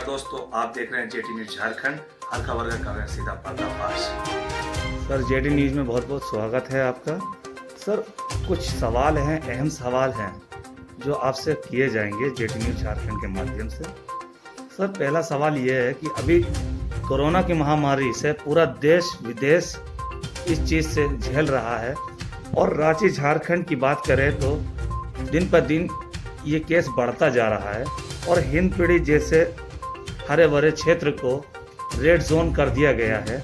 दोस्तों, आप देख रहे हैं जेटी न्यूज झारखंड। हर खबर का कर रहे हैं सीधा पर्दाफाश। सर जेटी न्यूज़ में बहुत बहुत स्वागत है आपका। सर कुछ सवाल हैं, अहम सवाल हैं जो आपसे किए जाएंगे जेटी न्यूज झारखंड के माध्यम से। सर पहला सवाल ये है कि अभी कोरोना की महामारी से पूरा देश विदेश इस चीज़ से झेल रहा है और रांची झारखंड की बात करें तो दिन पर दिन ये केस बढ़ता जा रहा है और हिंदपीढ़ी जैसे हरे भरे क्षेत्र को रेड जोन कर दिया गया है।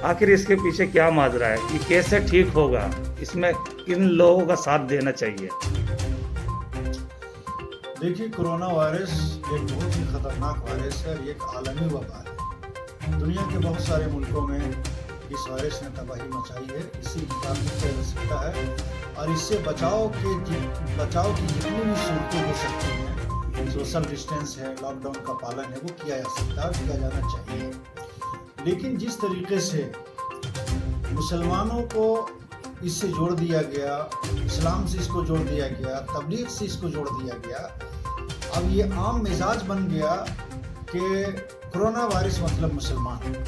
आखिर इसके पीछे क्या माजरा है, ये कैसे ठीक होगा, इसमें किन लोगों का साथ देना चाहिए? देखिए, कोरोना वायरस एक बहुत ही खतरनाक वायरस है और एक आलमी वबा है। दुनिया के बहुत सारे मुल्कों में इस वायरस ने तबाही मचाई है। इसी मुकाबले किया जा सकता है और इससे बचाव की जितनी भी सूरतें हो सकती हैं, सोशल डिस्टेंस है, लॉकडाउन का पालन है, वो किया जा सकता है और किया जाना चाहिए। लेकिन जिस तरीके से मुसलमानों को इससे जोड़ दिया गया, इस्लाम से इसको जोड़ दिया गया, तबलीग से इसको जोड़ दिया गया, अब ये आम मिजाज बन गया कि कोरोना वायरस मतलब मुसलमान।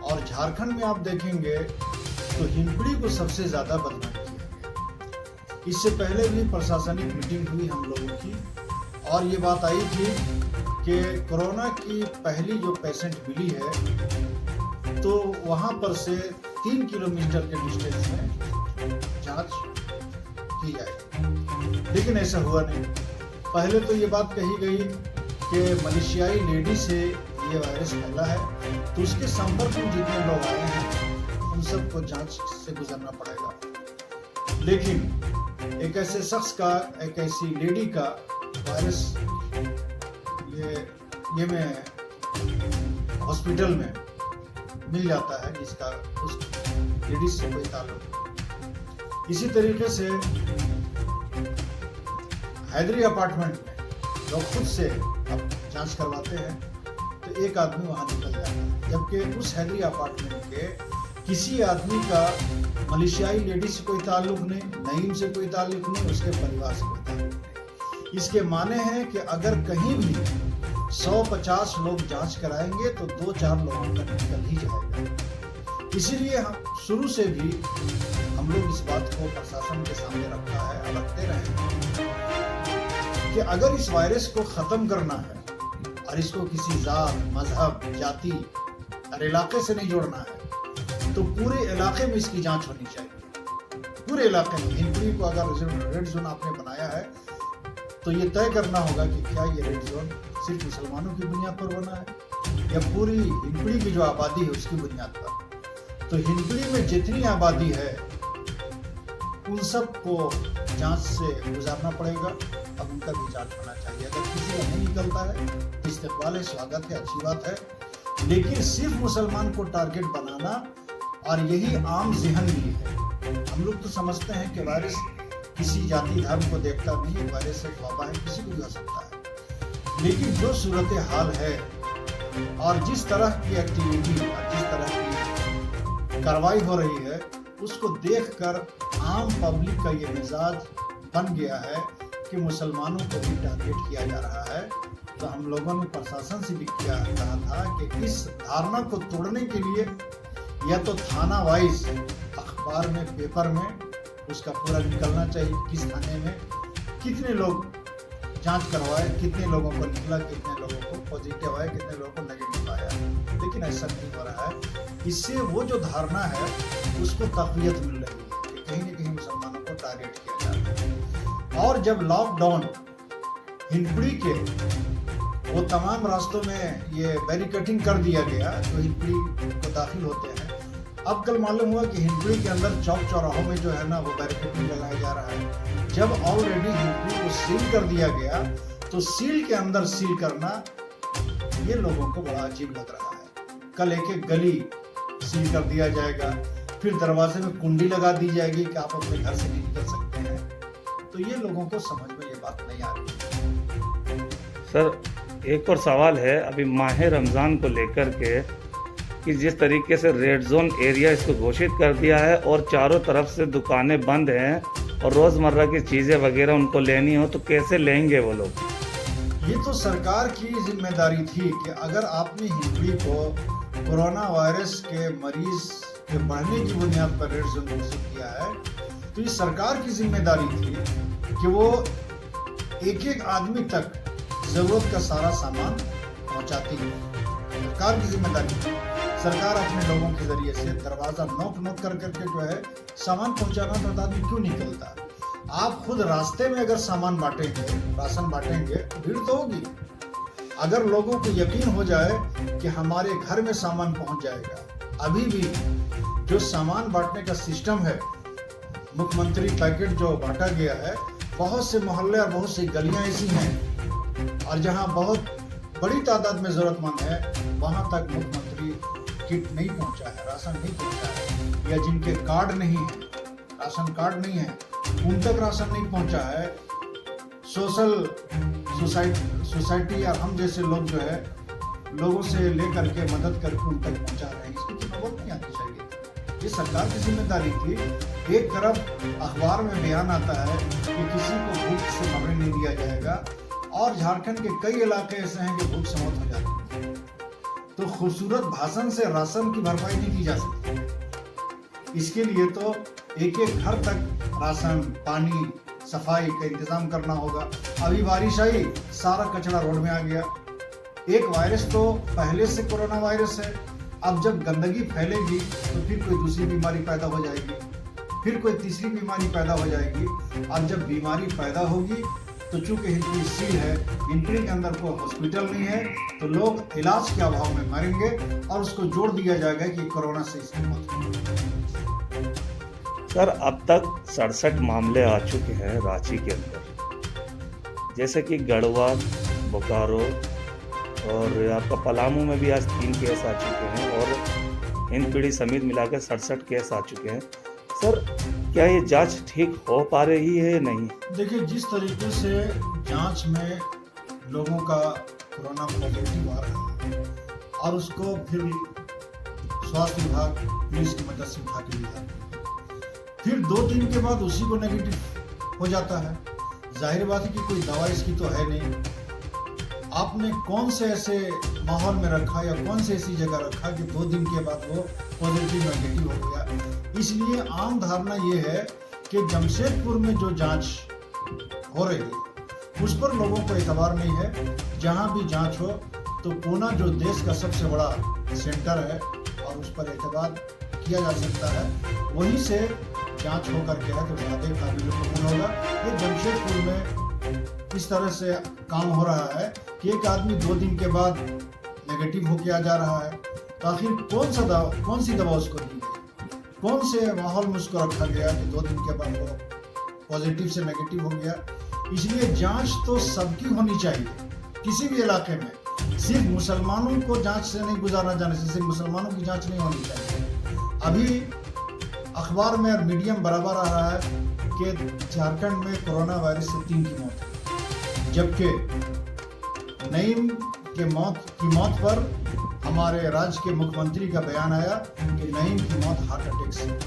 और झारखंड में आप देखेंगे तो हिंदपीढ़ी को सबसे ज़्यादा बदनाम किया गया। इससे पहले भी प्रशासनिक मीटिंग हुई हम लोगों की और ये बात आई थी कि कोरोना की पहली जो पेशेंट मिली है तो वहाँ पर से 3 किलोमीटर के डिस्टेंस में जांच की जाए, लेकिन ऐसा हुआ नहीं। पहले तो ये बात कही गई कि मलेशियाई लेडी से ये वायरस फैला है, तो उसके संपर्क में जितने लोग आए हैं उन सबको जांच से गुजरना पड़ेगा। लेकिन एक ऐसे शख्स का, एक ऐसी लेडी का वायरस ये में हॉस्पिटल में मिल जाता है जिसका उस लेडीज से कोई ताल्लुक। इसी तरीके से हैदरी अपार्टमेंट में लोग खुद से अब जांच करवाते हैं तो एक आदमी वहां निकल जाता है, जबकि उस हैदरी अपार्टमेंट के किसी आदमी का मलेशियाई लेडी से कोई ताल्लुक नहीं, नईम से कोई ताल्लुक नहीं, उसके परिवार से कोई ताल्लुक नहीं। इसके माने हैं कि अगर कहीं भी 150 लोग जांच कराएंगे तो 2-4 लोगों का निकल ही जाएगा। इसीलिए हम शुरू से भी हम लोग इस बात को प्रशासन के सामने रखा है और रखते रहे कि अगर इस वायरस को खत्म करना है और इसको किसी जात, मजहब, जाति और इलाके से नहीं जोड़ना है तो पूरे इलाके में इसकी जांच होनी चाहिए। पूरे इलाके में हिंदपीढ़ी को अगर रेड जोन आपने बनाया है तो ये तय करना होगा कि क्या ये रेड जोन सिर्फ मुसलमानों की बुनियाद पर बना है या पूरी हिंदपीढ़ी की जो आबादी है उसकी बुनियाद पर। तो हिंदपीढ़ी में जितनी आबादी है उन सब को जांच से गुजारना पड़ेगा। अब उनका भी जांच होना चाहिए। अगर किसी का नहीं निकलता है तो इस्तकबाल है, स्वागत है, अच्छी बात है। लेकिन सिर्फ मुसलमान को टारगेट बनाना और यही आम ज़हन भी है। हम लोग तो समझते हैं कि वायरस किसी जाति धर्म को देखता नहीं, वायरस एक वबा है, किसी को भी हो सकता है। लेकिन जो सूरत हाल है और जिस तरह की एक्टिविटी और जिस तरह की कार्रवाई हो रही है उसको देखकर आम पब्लिक का ये मिजाज बन गया है कि मुसलमानों को भी टारगेट किया जा रहा है। तो हम लोगों ने प्रशासन से भी कहा था कि इस धारणा को तोड़ने के लिए या तो थाना वाइज अखबार में, पेपर में उसका पूरा निकलना चाहिए, किस थाने में कितने लोग जांच करवाए, कितने लोगों को निकला, कितने लोगों को पॉजिटिव आया, कितने लोगों को नेगेटिव आया। लेकिन ऐसा नहीं हो रहा है। इससे वो जो धारणा है उसको तक़वियत मिल रही है कि कहीं न कहीं मुसलमानों को टारगेट किया जा रहा है। और जब लॉकडाउन हिंदपीढ़ी के वो तमाम रास्तों में ये बैरिकेडिंग कर दिया गया तो हिंदपीढ़ी को दाखिल होते हैं। अब कल मालूम हुआ कि हिंदपीढ़ी के अंदर चौक चौराहों में जो है ना वो बैरिकेडिंग लगाया जा रहा है। जब ऑलरेडी हिंदपीढ़ी को सील कर दिया गया तो सील के अंदर सील करना ये लोगों को बड़ा अजीब लग रहा है। कल एक गली सील कर दिया जाएगा, फिर दरवाजे में कुंडी लगा दी जाएगी कि आप अपने घर से नहीं निकल सकते हैं। तो ये लोगों को समझ में ये बात नहीं आ रही। सर एक और सवाल है, अभी माह रमज़ान को लेकर के कि जिस तरीके से रेड जोन एरिया इसको घोषित कर दिया है और चारों तरफ से दुकानें बंद हैं और रोज़मर्रा की चीज़ें वगैरह उनको लेनी हो तो कैसे लेंगे वो लोग? ये तो सरकार की जिम्मेदारी थी कि अगर आपने हिंदुओं को कोरोना वायरस के मरीज के बढ़ने की बुनियाद पर रेड जोन घोषित किया है, तो ये सरकार की जिम्मेदारी थी कि वो एक एक आदमी तक जरूरत का सारा सामान पहुंचाती है। सरकार की जिम्मेदारी थी। सरकार अपने लोगों के जरिए से दरवाजा नॉक कर करके जो है सामान पहुंचाना, तो आदमी क्यों निकलता? आप खुद रास्ते में अगर सामान बांटेंगे, राशन बांटेंगे, भीड़ तो होगी। अगर लोगों को यकीन हो जाए कि हमारे घर में सामान पहुंच जाएगा, अभी भी जो सामान बांटने का सिस्टम है, मुख्यमंत्री पैकेट जो बांटा गया है, बहुत से मोहल्ले और बहुत सी गलियां ऐसी हैं और जहां बहुत बड़ी तादाद में जरूरतमंद है, वहां तक मुख्यमंत्री किट नहीं पहुंचा है, राशन नहीं पहुंचा है, या जिनके कार्ड नहीं है, राशन कार्ड नहीं है, उन तक राशन नहीं पहुंचा है। सोशल सोसाइटी या हम जैसे लोग जो है लोगों से लेकर के मदद करके उन तक पहुंचा रहे हैं, इसकी तो नौबत नहीं आनी चाहिए। ये सरकार की जिम्मेदारी थी। एक तरफ अखबार में बयान आता है कि किसी को भूख से मरने नहीं दिया जाएगा, और झारखंड के कई इलाके ऐसे हैं कि भूख से मौत हो जाती है। तो खूबसूरत भाषण से राशन की भरपाई नहीं की जा सकती। इसके लिए तो एक एक घर तक राशन, पानी, सफाई का इंतजाम करना होगा। अभी बारिश आई, सारा कचरा रोड में आ गया। एक वायरस तो पहले से कोरोना वायरस है, अब जब गंदगी फैलेगी तो फिर कोई दूसरी बीमारी पैदा हो जाएगी, फिर कोई तीसरी बीमारी पैदा हो जाएगी। और जब बीमारी पैदा होगी तो चूंकि हिंदपीढ़ी सील है, हिंदपीढ़ी के अंदर कोई हॉस्पिटल नहीं है, तो लोग इलाज के अभाव में मरेंगे और उसको जोड़ दिया जाएगा कि कोरोना से इसकी मौत हुई। सर, अब तक 67 मामले आ चुके हैं रांची के अंदर, जैसे कि गढ़वा, बोकारो और आपका पलामू में भी आज 3 केस आ चुके हैं और हिंदपीढ़ी समेत मिलाकर 67 केस आ चुके हैं। सर, क्या ये जांच ठीक हो पा रही है या नहीं? देखिए, जिस तरीके से जांच में लोगों का कोरोना पॉजिटिव आ रहा है और उसको फिर स्वास्थ्य विभाग, पुलिस की मदद से उठा के लिया, फिर 2 दिन के बाद उसी को नेगेटिव हो जाता है। जाहिर बात है कि कोई दवा इसकी तो है नहीं। आपने कौन से ऐसे माहौल में रखा या कौन से ऐसी जगह रखा कि 2 दिन के बाद वो पॉजिटिव नेगेटिव हो गया। इसलिए आम धारणा ये है कि जमशेदपुर में जो जांच हो रही है उस पर लोगों को एतबार नहीं है। जहां भी जांच हो तो पूना जो देश का सबसे बड़ा सेंटर है और उस पर एतबार किया जा सकता है, वहीं से जांच होकर के है तो ज़्यादा काबिल कबूल होगा। ये जमशेदपुर में इस तरह से काम हो रहा है कि एक आदमी 2 दिन के बाद नेगेटिव होके आ जा रहा है, तो आखिर कौन सी दवा उसको दी गई, कौन से माहौल में उसको रखा गया कि 2 दिन के बाद वो पॉजिटिव से नेगेटिव हो गया। इसलिए जांच तो सबकी होनी चाहिए किसी भी इलाके में। सिर्फ मुसलमानों को जांच से नहीं गुजारना जाने से, सिर्फ मुसलमानों की जांच नहीं होनी चाहिए। अभी अखबार में और मीडिया में बराबर आ रहा है कि झारखंड में कोरोना वायरस से 3 की मौत है, जबकि नईम की मौत पर हमारे राज्य के मुख्यमंत्री का बयान आया कि नईम की मौत हार्ट अटैक से।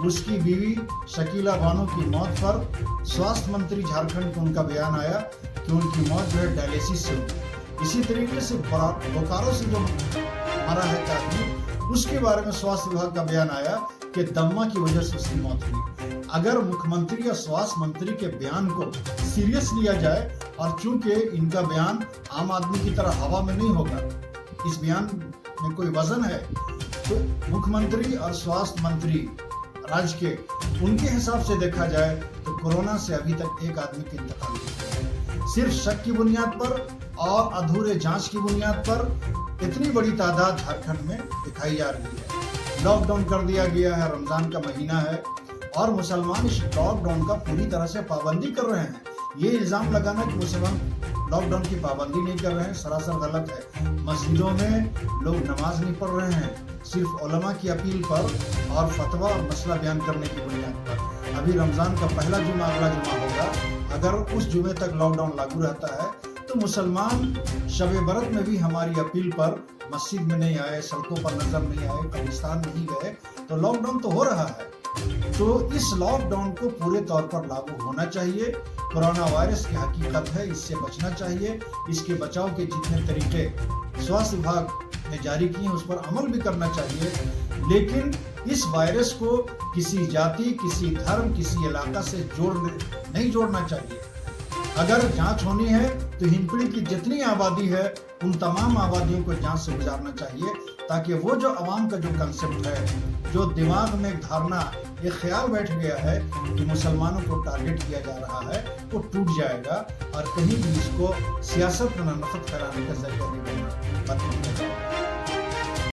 उसकी बीवी शकीला बानो की मौत पर स्वास्थ्य मंत्री झारखंड का उनका बयान आया कि उनकी मौत जो है डायलिसिस से हुई। इसी तरीके से बोकारो से जो मरा है आदमी, उसके बारे में स्वास्थ्य विभाग का बयान आया कि दम्मा की वजह से उसकी मौत हुई। अगर मुख्यमंत्री या स्वास्थ्य मंत्री के बयान को सीरियस लिया जाए, और चूंकि इनका बयान आम आदमी की तरह हवा में नहीं होगा, इस बयान में कोई वजन है, तो मुख्यमंत्री और स्वास्थ्य मंत्री राज्य के उनके हिसाब से देखा जाए तो कोरोना से अभी तक एक आदमी की इंतकाल हुई है। सिर्फ शक की बुनियाद पर और अधूरे जांच की बुनियाद पर इतनी बड़ी तादाद झारखंड में दिखाई जा रही है। लॉकडाउन कर दिया गया है, रमजान का महीना है और मुसलमान इस लॉकडाउन का पूरी तरह से पाबंदी कर रहे हैं। ये इल्जाम लगाना कि मुसलमान लॉकडाउन की पाबंदी नहीं कर रहे हैं सरासर गलत है। मस्जिदों में लोग नमाज नहीं पढ़ रहे हैं, सिर्फ उलमा की अपील पर और फतवा और मसला बयान करने की बुनियाद पर। अभी रमजान का पहला जुमा अगला जुमा होगा, अगर उस जुमे तक लॉकडाउन लागू रहता है तो मुसलमान शब बरत में भी हमारी अपील पर मस्जिद में नहीं आए, सड़कों पर नजर नहीं आए, कब्रिस्तान नहीं गए, तो लॉकडाउन तो हो रहा है। तो इस लॉकडाउन को पूरे तौर पर लागू होना चाहिए। कोरोना वायरस की हकीकत है, इससे बचना चाहिए। इसके बचाव के जितने तरीके स्वास्थ्य विभाग ने जारी किए हैं उस पर अमल भी करना चाहिए, लेकिन इस वायरस को किसी जाति, किसी धर्म, किसी इलाका से नहीं जोड़ना चाहिए। अगर जांच होनी है तो हिंदपीढ़ी की जितनी आबादी है उन तमाम आबादियों को जांच से गुजारना चाहिए, ताकि वो जो अवाम का जो कंसेप्ट है, जो दिमाग में एक धारणा, एक ख्याल बैठ गया है कि मुसलमानों को टारगेट किया जा रहा है, वो टूट जाएगा और कहीं भी इसको सियासत में नफरत फैलाने का जरिया नहीं बनना।